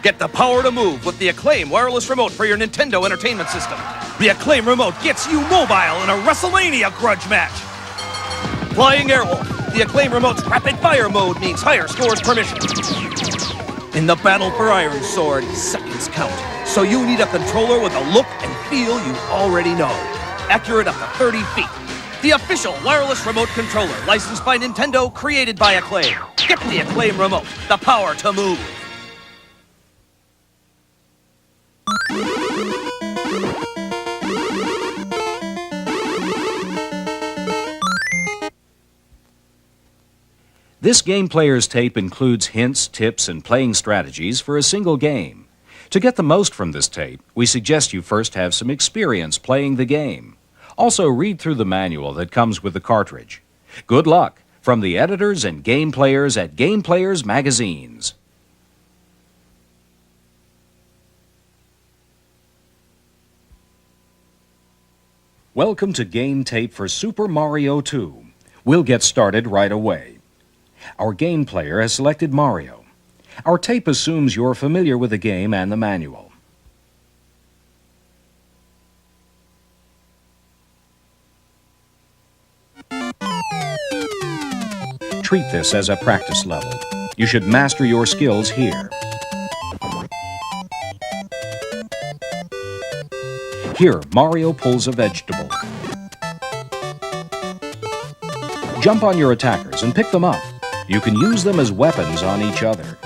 Get the power to move with the Acclaim wireless remote for your Nintendo Entertainment System. The Acclaim remote gets you mobile in a WrestleMania grudge match. Flying Airwolf, the Acclaim remote's rapid fire mode means higher scores per mission. In the battle for Iron Sword, seconds count. So you need a controller with a look and feel you already know. Accurate up to 30 feet. The official wireless remote controller, licensed by Nintendo, created by Acclaim. Get the Acclaim remote, the power to move. This Game Player's tape includes hints, tips, and playing strategies for a single game. To get the most from this tape, we suggest you first have some experience playing the game. Also, read through the manual that comes with the cartridge. Good luck from the editors and game players at Game Players Magazines. Welcome to Game Tape for Super Mario 2. We'll get started right away. Our game player has selected Mario. Our tape assumes you're familiar with the game and the manual. Treat this as a practice level. You should master your skills here. Here, Mario pulls a vegetable. Jump on your attackers and pick them up. You can use them as weapons on each other.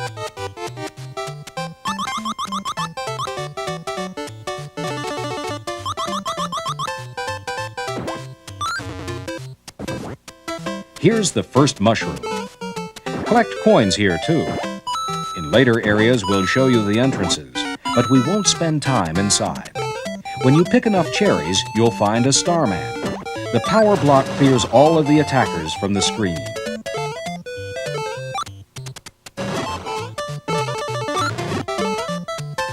Here's the first mushroom. Collect coins here, too. In later areas, we'll show you the entrances, but we won't spend time inside. When you pick enough cherries, you'll find a Starman. The power block clears all of the attackers from the screen.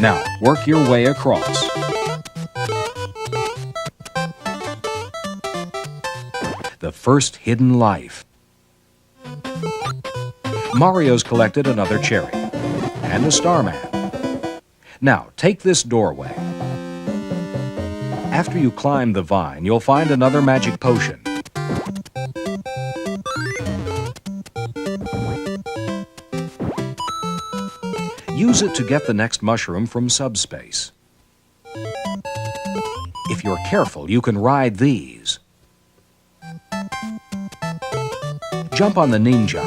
Now, work your way across. The first hidden life. Mario's collected another cherry and a Starman. Now, take this doorway. After you climb the vine, you'll find another magic potion. Use it to get the next mushroom from subspace. If you're careful, you can ride these. Jump on the ninja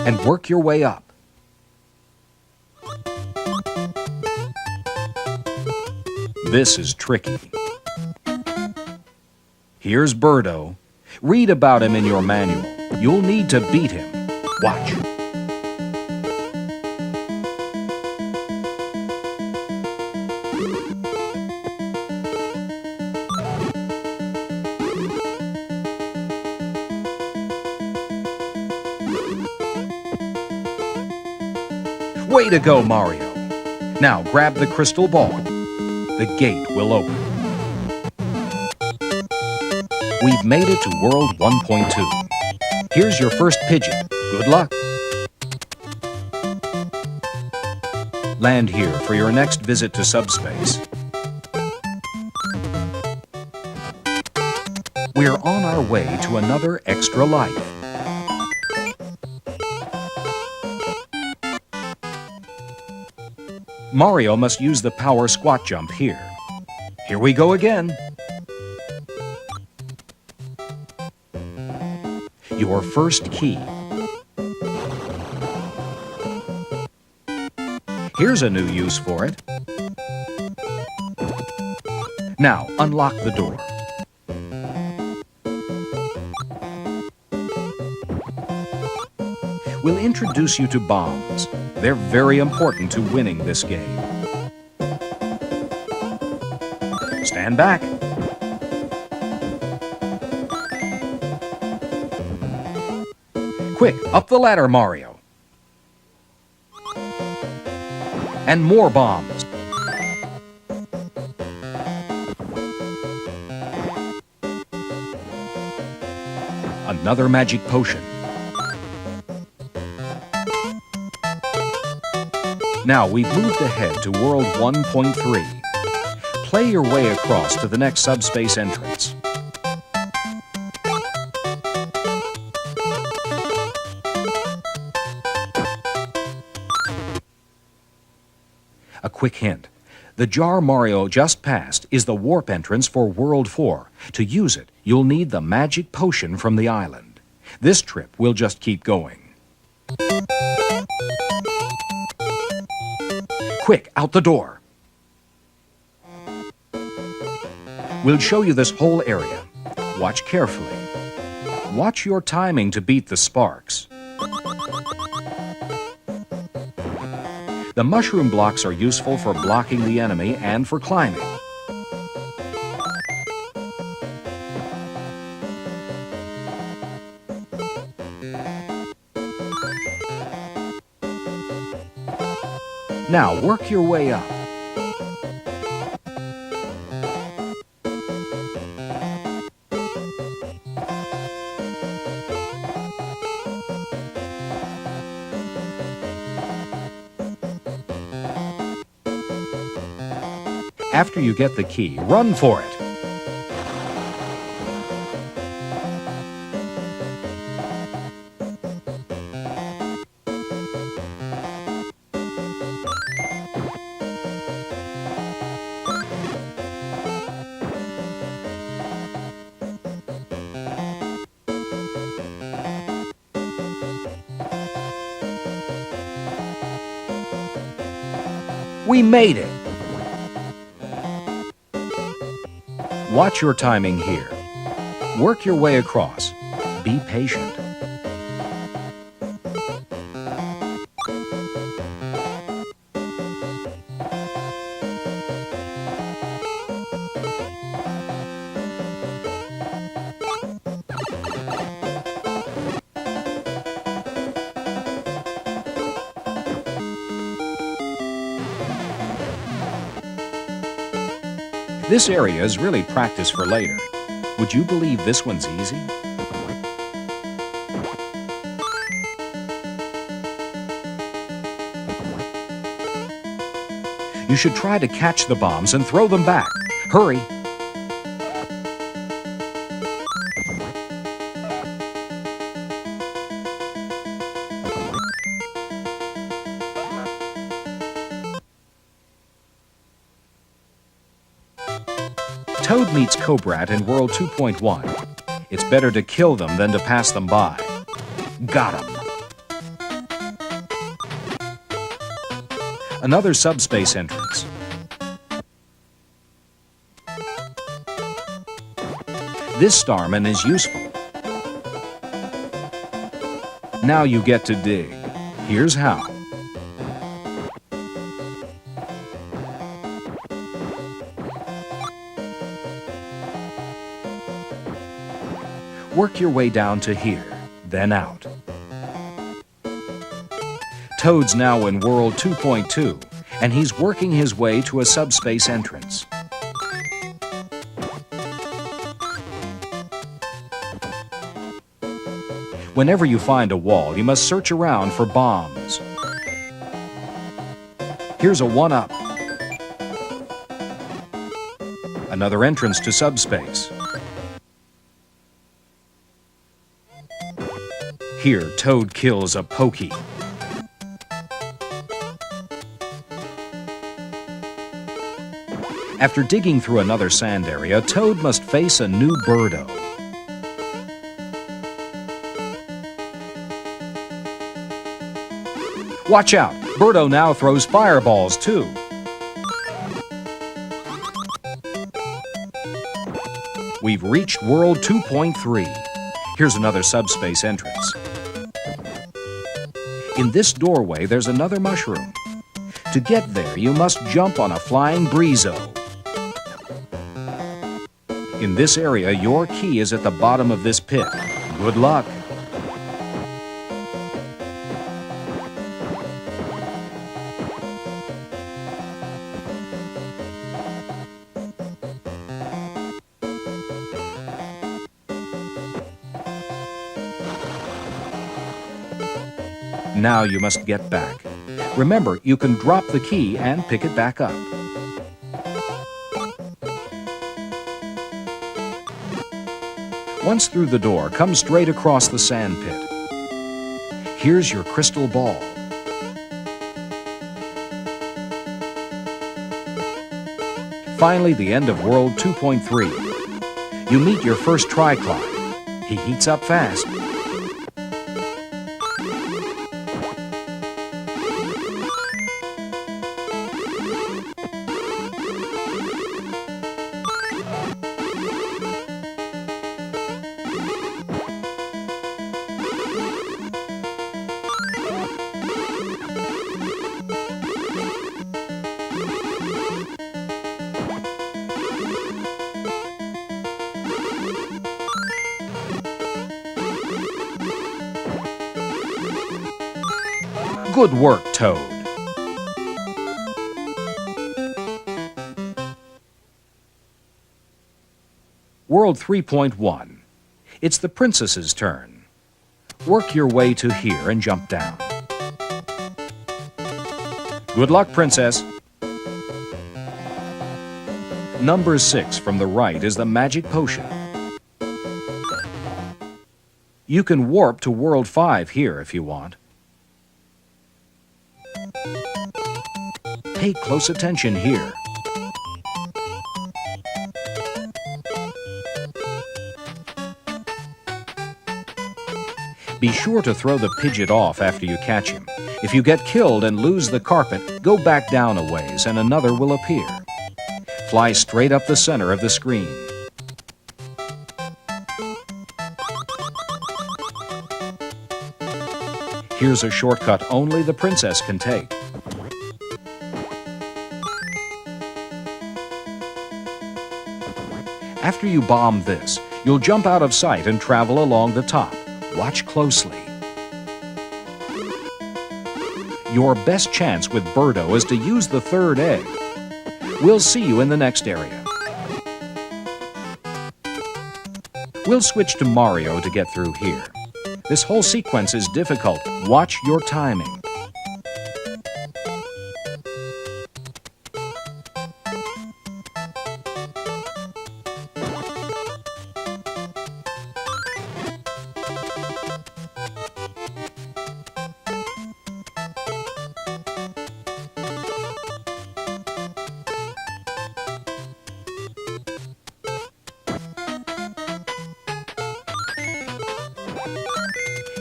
and work your way up. This is tricky. Here's Birdo. Read about him in your manual. You'll need to beat him. Watch. Way to go, Mario. Now grab the crystal ball. The gate will open. We've made it to World 1.2. Here's your first pigeon. Good luck. Land here for your next visit to subspace. We're on our way to another extra life. Mario must use the power squat jump here. Here we go again. Your first key. Here's a new use for it. Now, unlock the door. We'll introduce you to bombs. They're very important to winning this game. Stand back. Quick, up the ladder, Mario. And more bombs. Another magic potion. Now we've moved ahead to World 1.3. Play your way across to the next subspace entrance. A quick hint. The jar Mario just passed is the warp entrance for World 4. To use it, you'll need the magic potion from the island. This trip will just keep going. Quick, out the door. We'll show you this whole area. Watch carefully. Watch your timing to beat the sparks. The mushroom blocks are useful for blocking the enemy and for climbing. Now work your way up. After you get the key, run for it. We made it! Watch your timing here. Work your way across. Be patient. This area is really practice for later. Would you believe this one's easy? You should try to catch the bombs and throw them back. Hurry! Toad meets Cobrat in World 2.1. It's better to kill them than to pass them by. Got 'em. Another subspace entrance. This Starman is useful. Now you get to dig. Here's how. Work your way down to here, then out. Toad's now in World 2.2, and he's working his way to a subspace entrance. Whenever you find a wall, you must search around for bombs. Here's a one-up. Another entrance to subspace. Here, Toad kills a Pokey. After digging through another sand area, Toad must face a new Birdo. Watch out! Birdo now throws fireballs, too. We've reached World 2.3. Here's another subspace entrance. In this doorway, there's another mushroom. To get there, you must jump on a flying Breezo. In this area, your key is at the bottom of this pit. Good luck. Now you must get back. Remember, you can drop the key and pick it back up. Once through the door, come straight across the sand pit. Here's your crystal ball. Finally, the end of World 2.3. You meet your first Triclops. He heats up fast. Good work, Toad. World 3.1. It's the princess's turn. Work your way to here and jump down. Good luck, princess. Number 6 from the right is the magic potion. You can warp to World 5 here if you want. Pay close attention here. Be sure to throw the Pidgeot off after you catch him. If you get killed and lose the carpet, go back down a ways and another will appear. Fly straight up the center of the screen. Here's a shortcut only the princess can take. After you bomb this, you'll jump out of sight and travel along the top. Watch closely. Your best chance with Birdo is to use the third egg. We'll see you in the next area. We'll switch to Mario to get through here. This whole sequence is difficult. Watch your timing.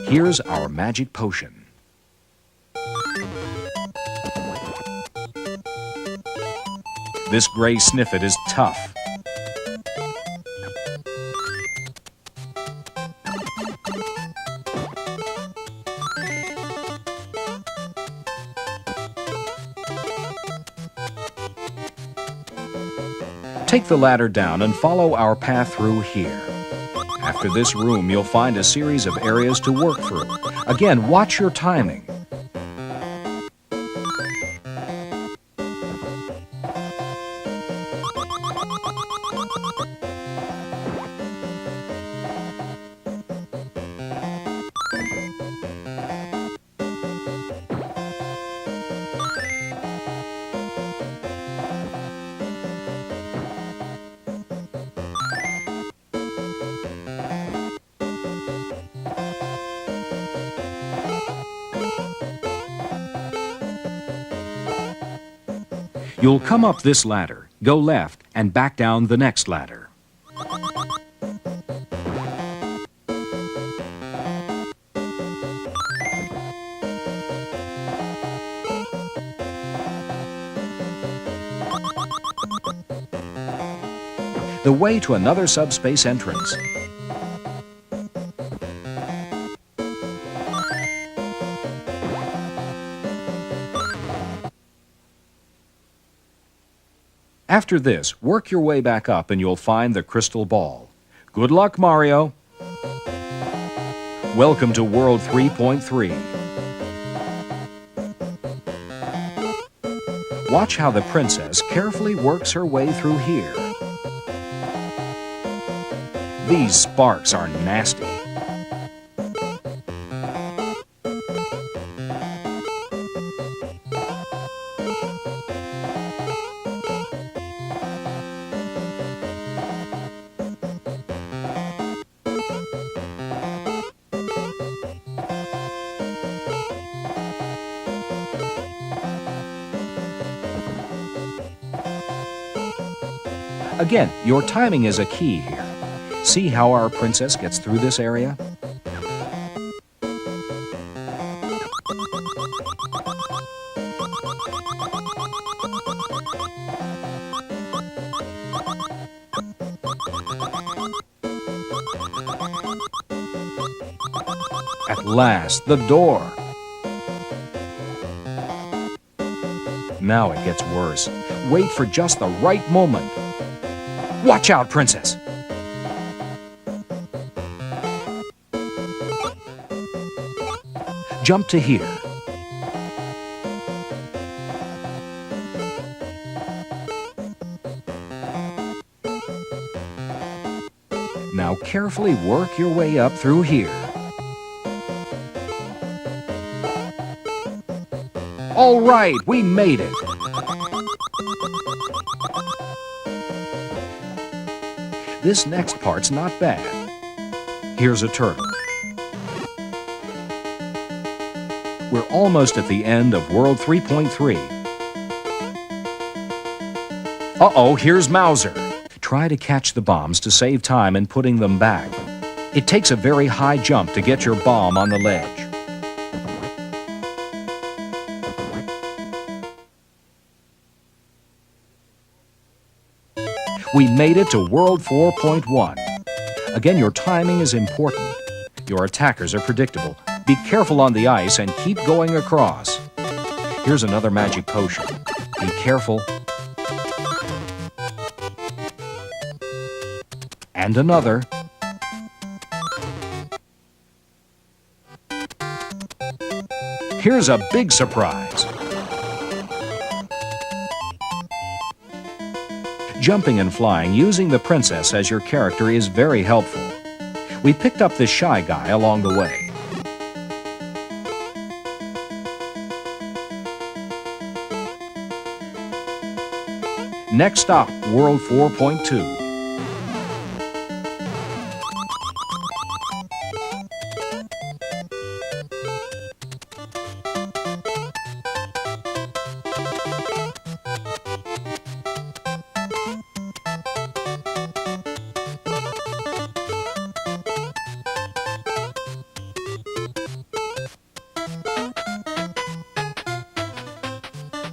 Here's our magic potion. This gray Sniffet is tough. Take the ladder down and follow our path through here. After this room, you'll find a series of areas to work through. Again, watch your timing. You'll come up this ladder, go left, and back down the next ladder. The way to another subspace entrance. After this, work your way back up and you'll find the crystal ball. Good luck, Mario. Welcome to World 3.3. Watch how the princess carefully works her way through here. These sparks are nasty. Again, your timing is a key here. See how our princess gets through this area? At last, the door. Now it gets worse. Wait for just the right moment. Watch out, princess! Jump to here. Now carefully work your way up through here. All right, we made it. This next part's not bad. Here's a turtle. We're almost at the end of World 3.3. Uh-oh, here's Mauser. Try to catch the bombs to save time in putting them back. It takes a very high jump to get your bomb on the ledge. We made it to World 4.1. Again, your timing is important. Your attackers are predictable. Be careful on the ice and keep going across. Here's another magic potion. Be careful. And another. Here's a big surprise. Jumping and flying using the princess as your character is very helpful. We picked up this shy guy along the way. Next stop, World 4.2.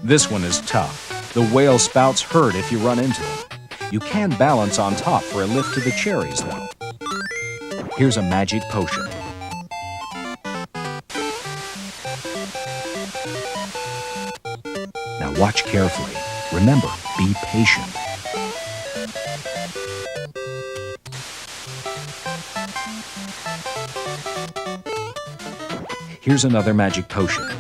This one is tough. The whale spouts hurt if you run into them. You can balance on top for a lift to the cherries, though. Here's a magic potion. Now watch carefully. Remember, be patient. Here's another magic potion.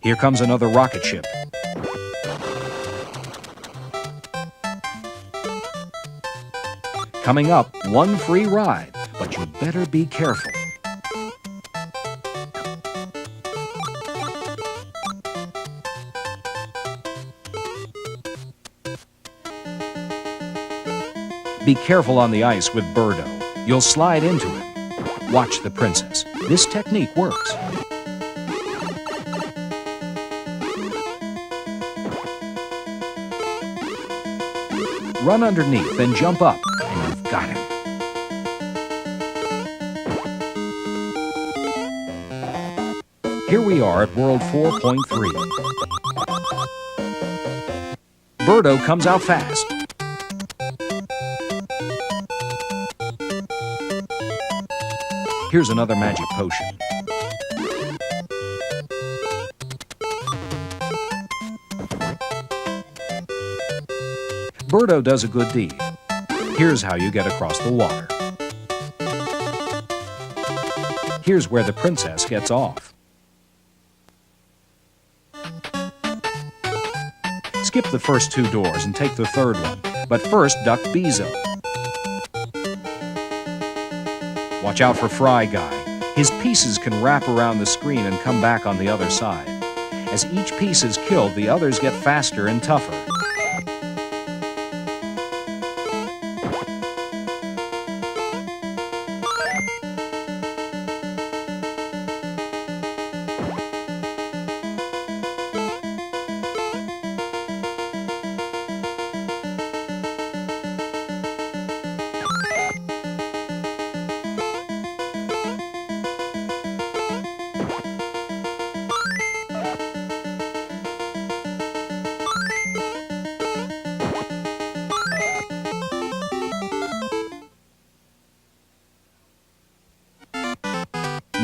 Here comes another rocket ship. Coming up, one free ride, but you better be careful. Be careful on the ice with Birdo. You'll slide into him. Watch the princess. This technique works. Run underneath, then jump up, and you've got him. Here we are at World 4.3. Birdo comes out fast. Here's another magic potion. Birdo does a good deed. Here's how you get across the water. Here's where the princess gets off. Skip the first two doors and take the third one, but first duck Bezo. Watch out for Fry Guy. His pieces can wrap around the screen and come back on the other side. As each piece is killed, the others get faster and tougher.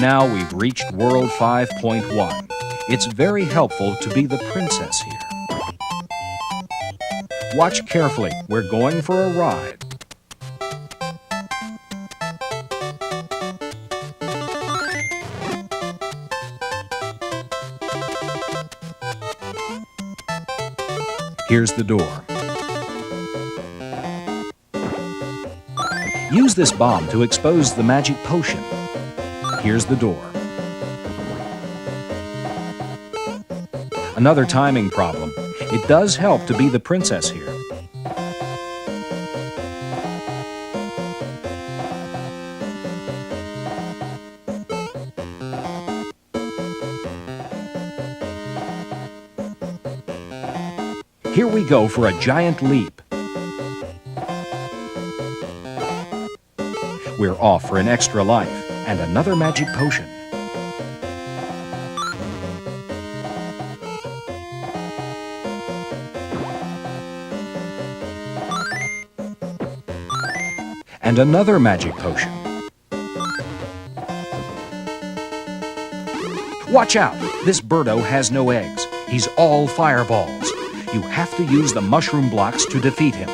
Now we've reached World 5.1. It's very helpful to be the princess here. Watch carefully. We're going for a ride. Here's the door. Use this bomb to expose the magic potion. Here's the door. Another timing problem. It does help to be the princess here. Here we go for a giant leap. We're off for an extra life and another magic potion. And another magic potion. Watch out! This Birdo has no eggs. He's all fireballs. You have to use the mushroom blocks to defeat him.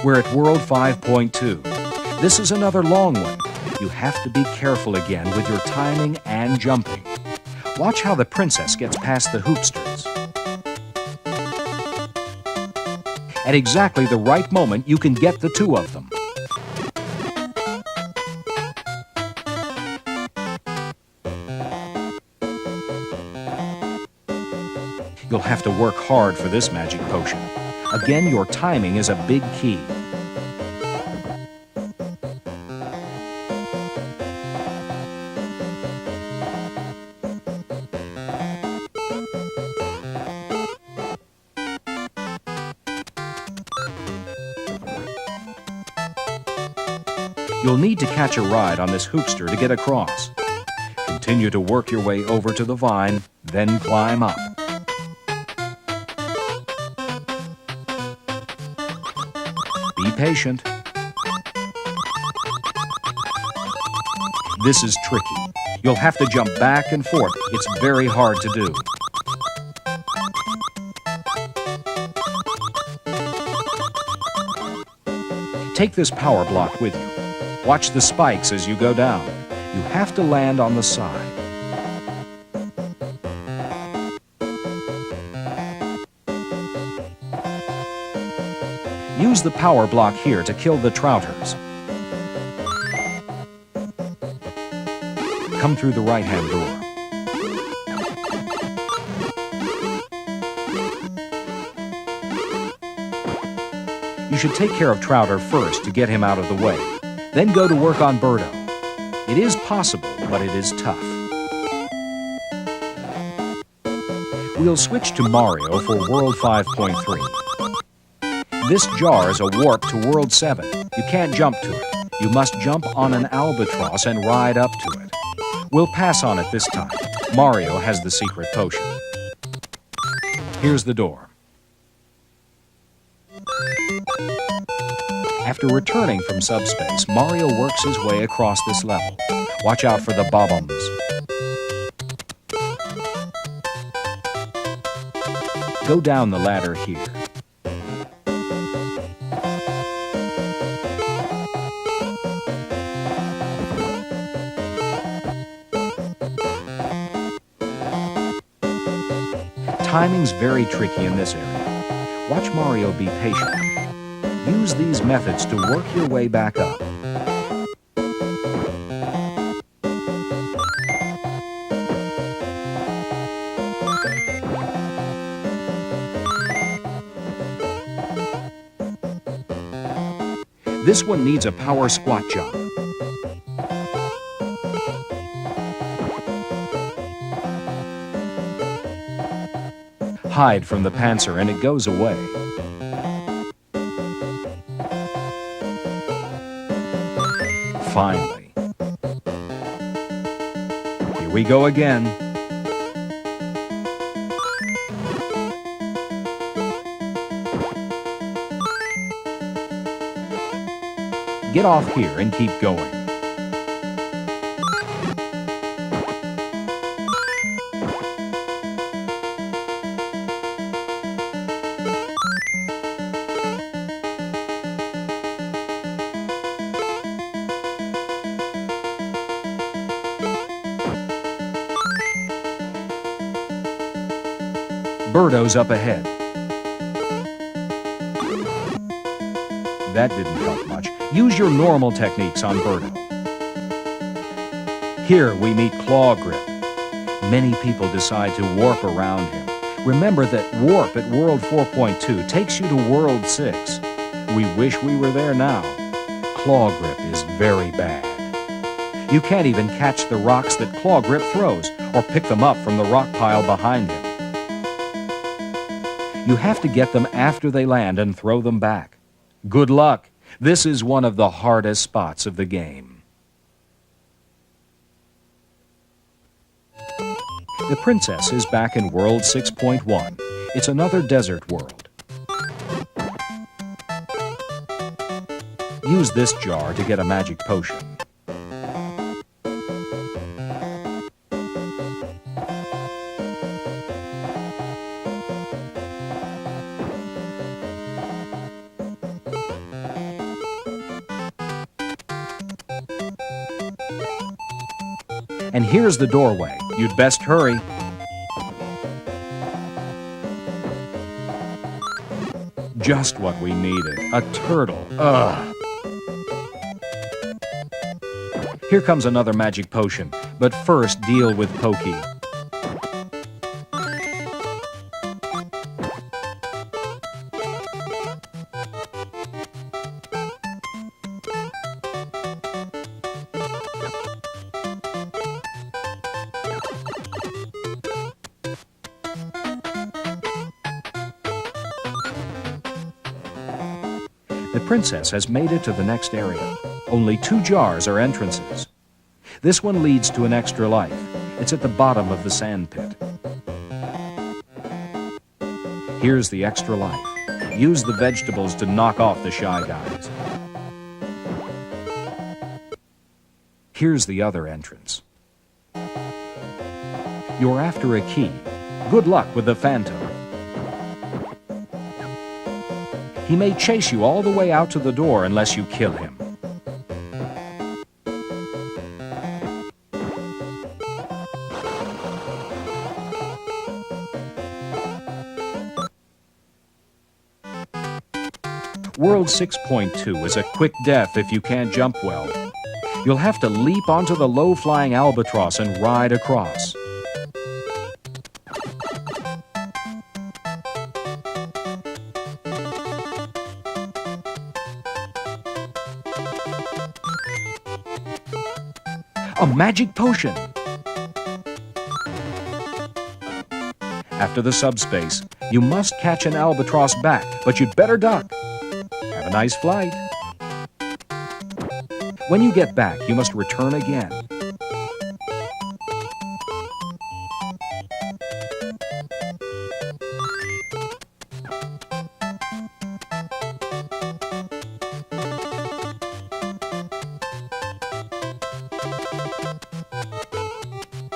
We're at World 5.2. This is another long one. You have to be careful again with your timing and jumping. Watch how the princess gets past the hoopsters. At exactly the right moment, you can get the two of them. You'll have to work hard for this magic potion. Again, your timing is a big key. You'll need to catch a ride on this hoopster to get across. Continue to work your way over to the vine, then climb up. Be patient. This is tricky. You'll have to jump back and forth. It's very hard to do. Take this power block with you. Watch the spikes as you go down. You have to land on the side. Use the power block here to kill the trouters. Come through the right-hand door. You should take care of Trouter first to get him out of the way. Then go to work on Birdo. It is possible, but it is tough. We'll switch to Mario for World 5.3. This jar is a warp to World 7. You can't jump to it. You must jump on an albatross and ride up to it. We'll pass on it this time. Mario has the secret potion. Here's the door. After returning from subspace, Mario works his way across this level. Watch out for the bob-ombs. Go down the ladder here. Timing's very tricky in this area. Watch Mario be patient. Use these methods to work your way back up. This one needs a power squat jump. Hide from the Panzer and it goes away. Finally. Here we go again. Get off here and keep going. Birdo's up ahead. That didn't help much. Use your normal techniques on Birdo. Here we meet Claw Grip. Many people decide to warp around him. Remember that warp at World 4.2 takes you to World 6. We wish we were there now. Claw Grip is very bad. You can't even catch the rocks that Claw Grip throws or pick them up from the rock pile behind him. You have to get them after they land and throw them back. Good luck. This is one of the hardest spots of the game. The princess is back in World 6.1. It's another desert world. Use this jar to get a magic potion. And here's the doorway. You'd best hurry. Just what we needed. A turtle. Ugh. Here comes another magic potion, but first deal with Pokey. The princess has made it to the next area. Only 2 jars are entrances. This one leads to an extra life. It's at the bottom of the sand pit. Here's the extra life. Use the vegetables to knock off the shy guys. Here's the other entrance. You're after a key. Good luck with the Phantom. He may chase you all the way out to the door unless you kill him. World 6.2 is a quick death if you can't jump well. You'll have to leap onto the low-flying albatross and ride across. A magic potion! After the subspace, you must catch an albatross back, but you'd better duck. Have a nice flight. When you get back, you must return again.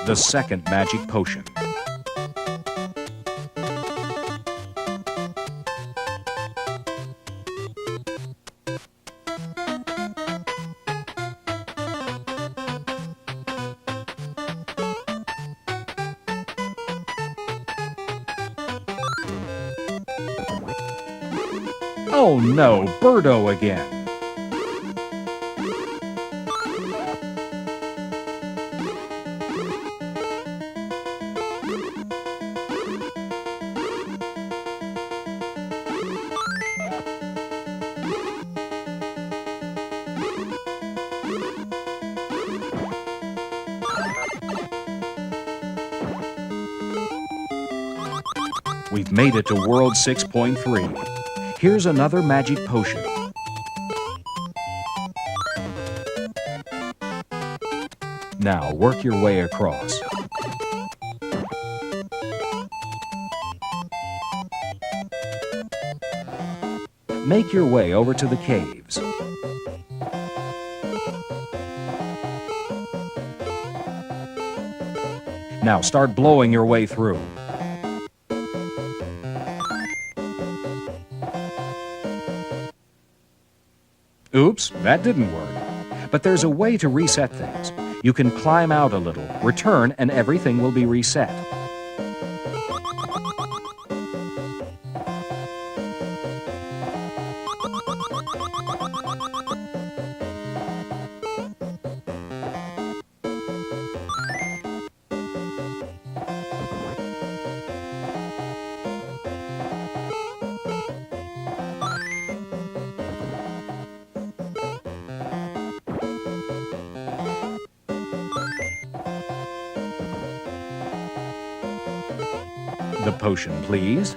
The second magic potion. Oh no, Birdo again. We've made it to World 6.3. Here's another magic potion. Now work your way across. Make your way over to the caves. Now start blowing your way through. Oops, that didn't work. But there's a way to reset things. You can climb out a little, return, and everything will be reset. The potion, please.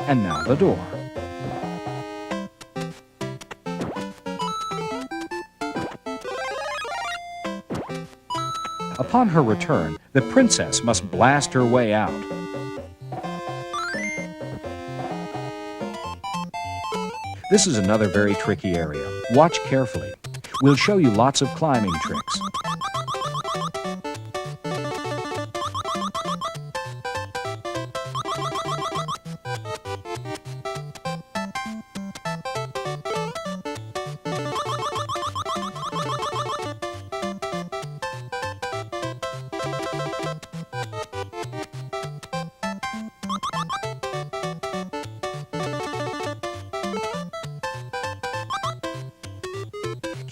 And now the door. Upon her return, the princess must blast her way out. This is another very tricky area. Watch carefully. We'll show you lots of climbing tricks.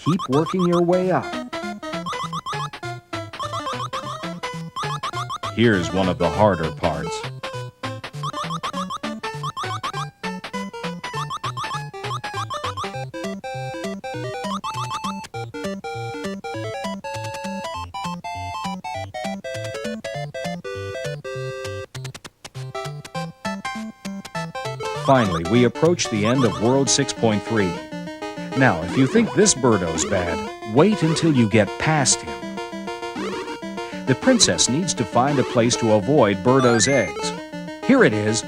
Keep working your way up. Here's one of the harder parts. Finally, we approach the end of World 6.3. Now, if you think this Birdo's bad, wait until you get past him. The princess needs to find a place to avoid Birdo's eggs. Here it is.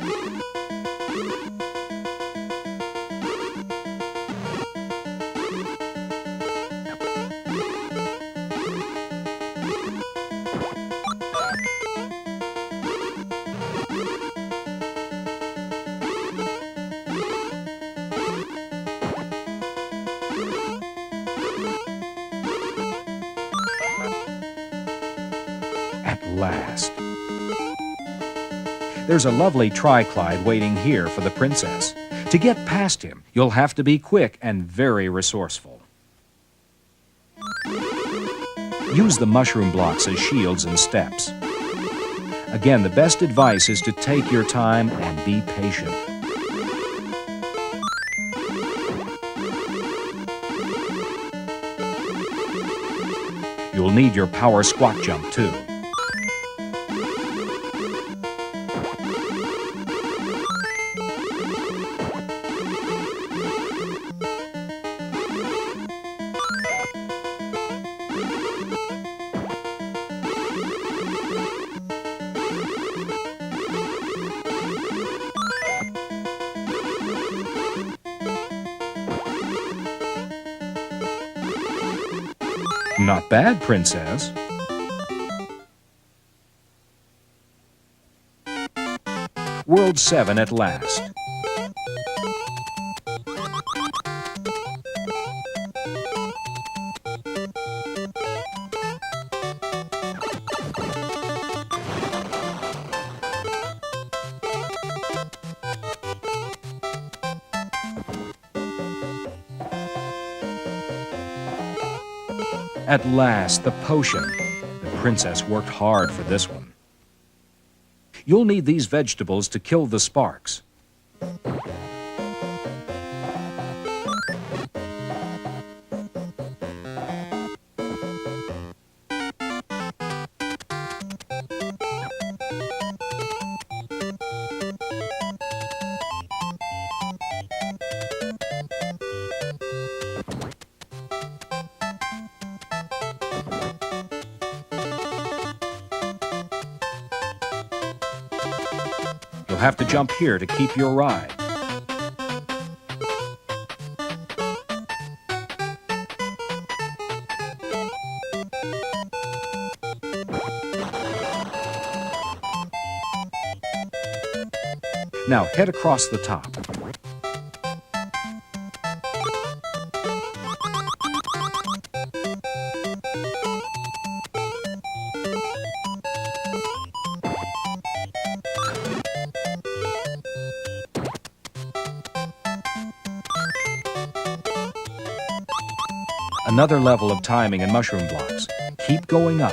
At last. There's a lovely Triclyde waiting here for the princess. To get past him, you'll have to be quick and very resourceful. Use the mushroom blocks as shields and steps. Again, the best advice is to take your time and be patient. You'll need your power squat jump too. Not bad, princess. World 7 at last. At last, the potion. The princess worked hard for this one. You'll need these vegetables to kill the sparks. You'll have to jump here to keep your ride. Now head across the top. Another level of timing and mushroom blocks. Keep going up.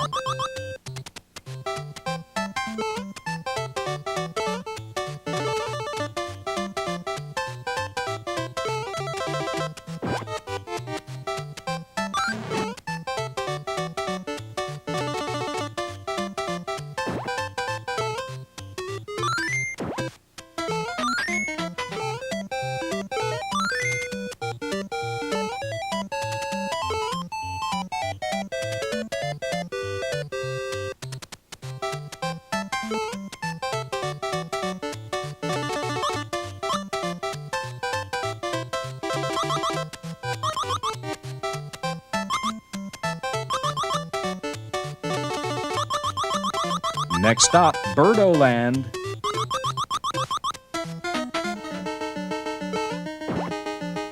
Next stop, Birdo Land.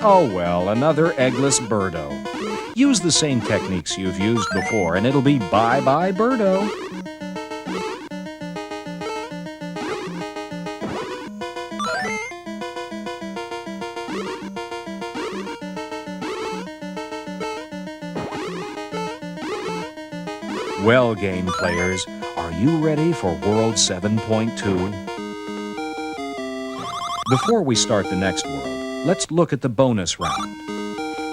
Oh well, another eggless Birdo. Use the same techniques you've used before and it'll be bye-bye Birdo. Well, game players, are you ready for World 7.2? Before we start the next world, let's look at the bonus round.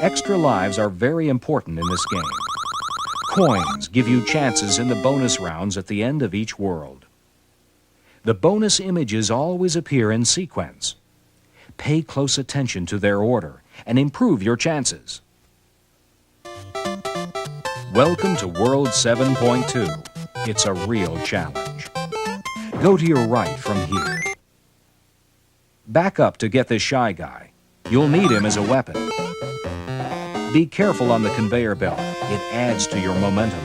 Extra lives are very important in this game. Coins give you chances in the bonus rounds at the end of each world. The bonus images always appear in sequence. Pay close attention to their order and improve your chances. Welcome to World 7.2. It's a real challenge. Go to your right from here. Back up to get this shy guy. You'll need him as a weapon. Be careful on the conveyor belt. It adds to your momentum.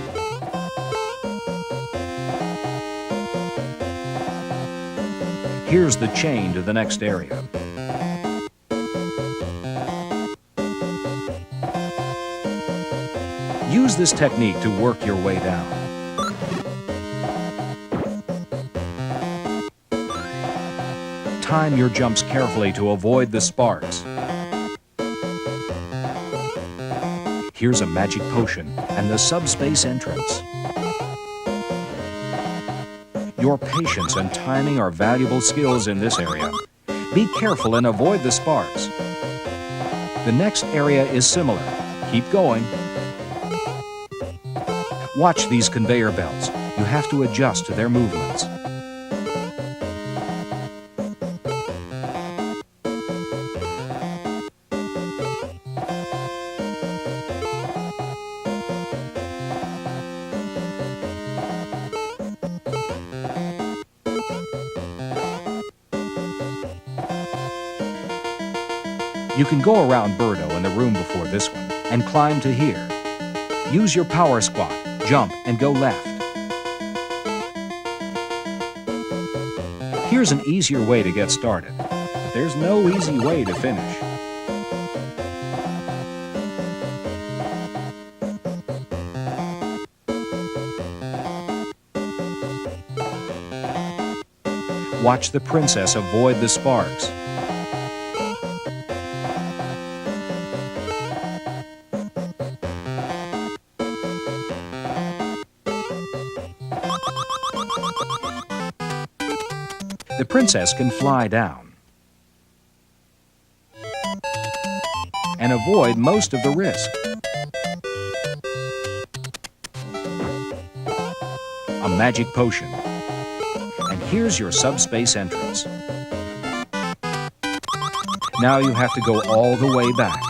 Here's the chain to the next area. Use this technique to work your way down. Time your jumps carefully to avoid the sparks. Here's a magic potion and the subspace entrance. Your patience and timing are valuable skills in this area. Be careful and avoid the sparks. The next area is similar. Keep going. Watch these conveyor belts. You have to adjust to their movements. You can go around Birdo in the room before this one and climb to here. Use your power squat, jump, and go left. Here's an easier way to get started, but there's no easy way to finish. Watch the princess avoid the sparks. The princess can fly down and avoid most of the risk. A magic potion. And here's your subspace entrance. Now you have to go all the way back.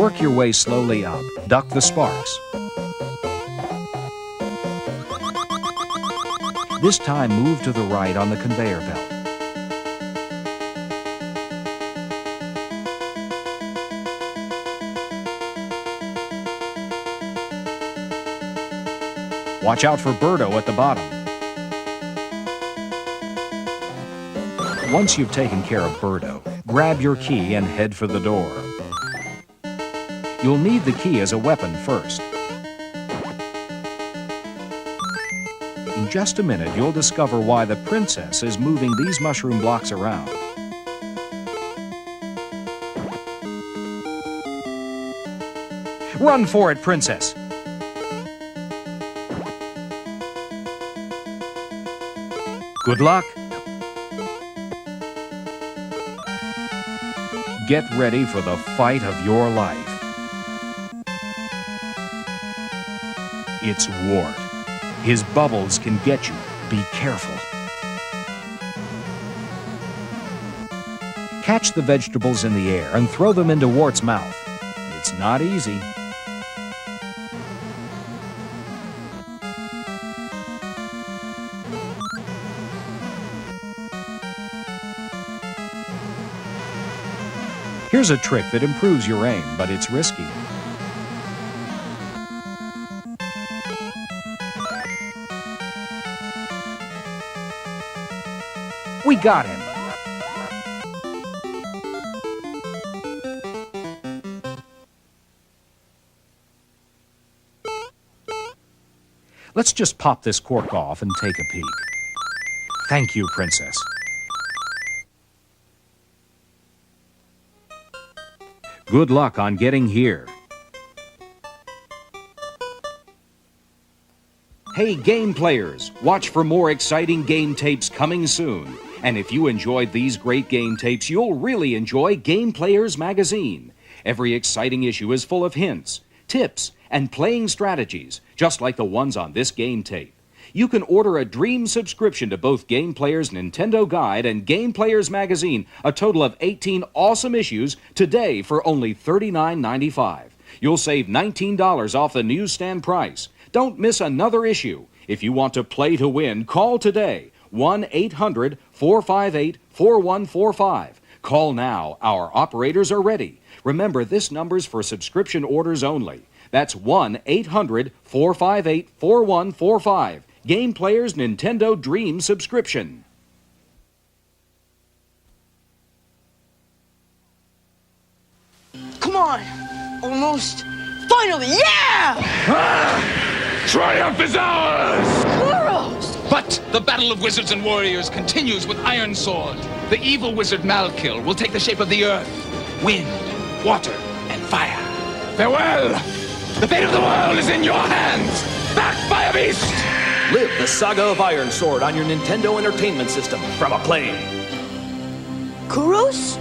Work your way slowly up. Duck the sparks. This time move to the right on the conveyor belt. Watch out for Birdo at the bottom. Once you've taken care of Birdo, grab your key and head for the door. You'll need the key as a weapon first. In just a minute, you'll discover why the princess is moving these mushroom blocks around. Run for it, princess! Good luck! Get ready for the fight of your life. It's Wart. His bubbles can get you. Be careful. Catch the vegetables in the air and throw them into Wart's mouth. It's not easy. Here's a trick that improves your aim, but it's risky. We got him! Let's just pop this cork off and take a peek. Thank you, princess. Good luck on getting here. Hey, game players! Watch for more exciting game tapes coming soon. And if you enjoyed these great game tapes, you'll really enjoy Game Players Magazine. Every exciting issue is full of hints, tips, and playing strategies, just like the ones on this game tape. You can order a dream subscription to both Game Players Nintendo Guide and Game Players Magazine, a total of 18 awesome issues, today for only $39.95. You'll save $19 off the newsstand price. Don't miss another issue. If you want to play to win, call today. 1-800-458-4145. Call now. Our operators are ready. Remember, this number's for subscription orders only. That's 1-800-458-4145. Game Players Nintendo Dream Subscription. Come on! Almost! Finally! Yeah! Triumph is ours! Kuros! But the battle of wizards and warriors continues with Iron Sword. The evil wizard Malkil will take the shape of the earth, wind, water, and fire. Farewell! The fate of the world is in your hands! Back, Fire Beast! Live the saga of Iron Sword on your Nintendo Entertainment System from Acclaim. Kuros?